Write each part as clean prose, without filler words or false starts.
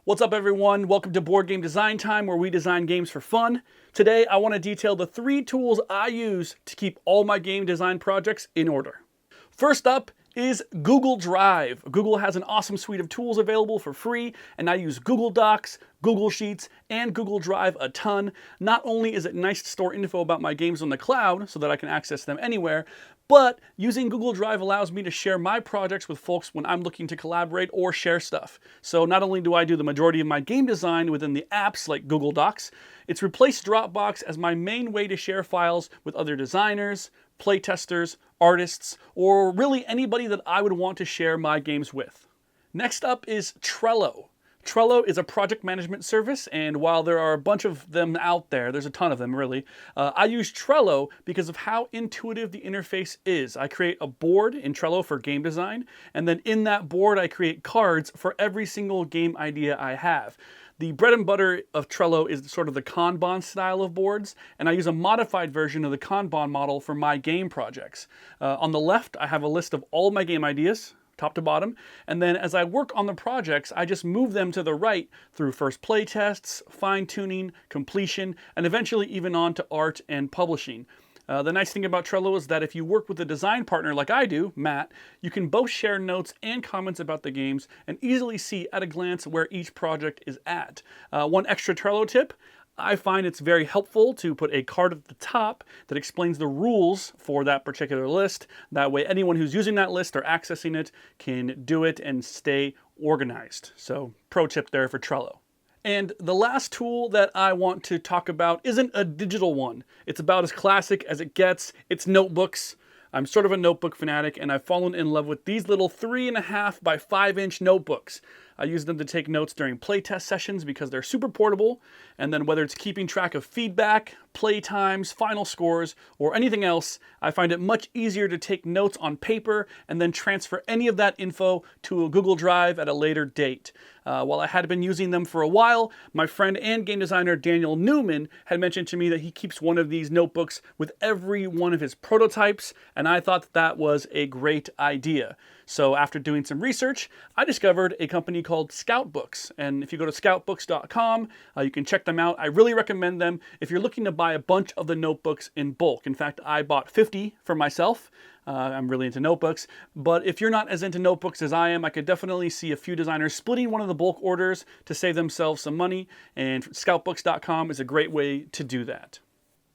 What's up, everyone? Welcome to Board Game Design Time, where we design games for fun. Today, I want to detail the 3 tools I use to keep all my game design projects in order. First up is Google Drive. Google has an awesome suite of tools available for free, and I use Google Docs, Google Sheets, and Google Drive a ton. Not only is it nice to store info about my games on the cloud so that I can access them anywhere, but using Google Drive allows me to share my projects with folks when I'm looking to collaborate or share stuff. So not only do I do the majority of my game design within the apps like Google Docs, it's replaced Dropbox as my main way to share files with other designers, playtesters, artists, or really anybody that I would want to share my games with. Next up is Trello. Trello is a project management service, and while there are a bunch of them out there, there's a ton of them really, I use Trello because of how intuitive the interface is. I create a board in Trello for game design, and then in that board I create cards for every single game idea I have. The bread and butter of Trello is sort of the Kanban style of boards, and I use a modified version of the Kanban model for my game projects. On the left, I have a list of all my game ideas, top to bottom, and then as I work on the projects, I just move them to the right through first play tests, fine-tuning, completion, and eventually even on to art and publishing. The nice thing about Trello is that if you work with a design partner like I do, Matt, you can both share notes and comments about the games and easily see at a glance where each project is at. One extra Trello tip: I find it's very helpful to put a card at the top that explains the rules for that particular list. That way anyone who's using that list or accessing it can do it and stay organized. So pro tip there for Trello. And the last tool that I want to talk about isn't a digital one. It's about as classic as it gets. It's notebooks. I'm sort of a notebook fanatic, and I've fallen in love with these little 3.5 by 5-inch notebooks. I use them to take notes during playtest sessions because they're super portable, and then whether it's keeping track of feedback, play times, final scores, or anything else, I find it much easier to take notes on paper and then transfer any of that info to a Google Drive at a later date. While I had been using them for a while, my friend and game designer Daniel Newman had mentioned to me that he keeps one of these notebooks with every one of his prototypes, and I thought that was a great idea. So after doing some research, I discovered a company called Scoutbooks. And if you go to scoutbooks.com, you can check them out. I really recommend them if you're looking to buy a bunch of the notebooks in bulk. In fact, I bought 50 for myself. I'm really into notebooks. But if you're not as into notebooks as I am, I could definitely see a few designers splitting one of the bulk orders to save themselves some money. And scoutbooks.com is a great way to do that.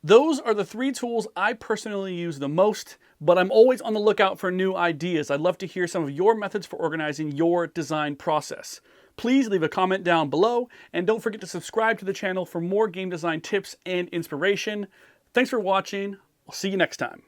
Those are the 3 tools I personally use the most, but I'm always on the lookout for new ideas. I'd love to hear some of your methods for organizing your design process. Please leave a comment down below, and don't forget to subscribe to the channel for more game design tips and inspiration. Thanks for watching. I'll see you next time.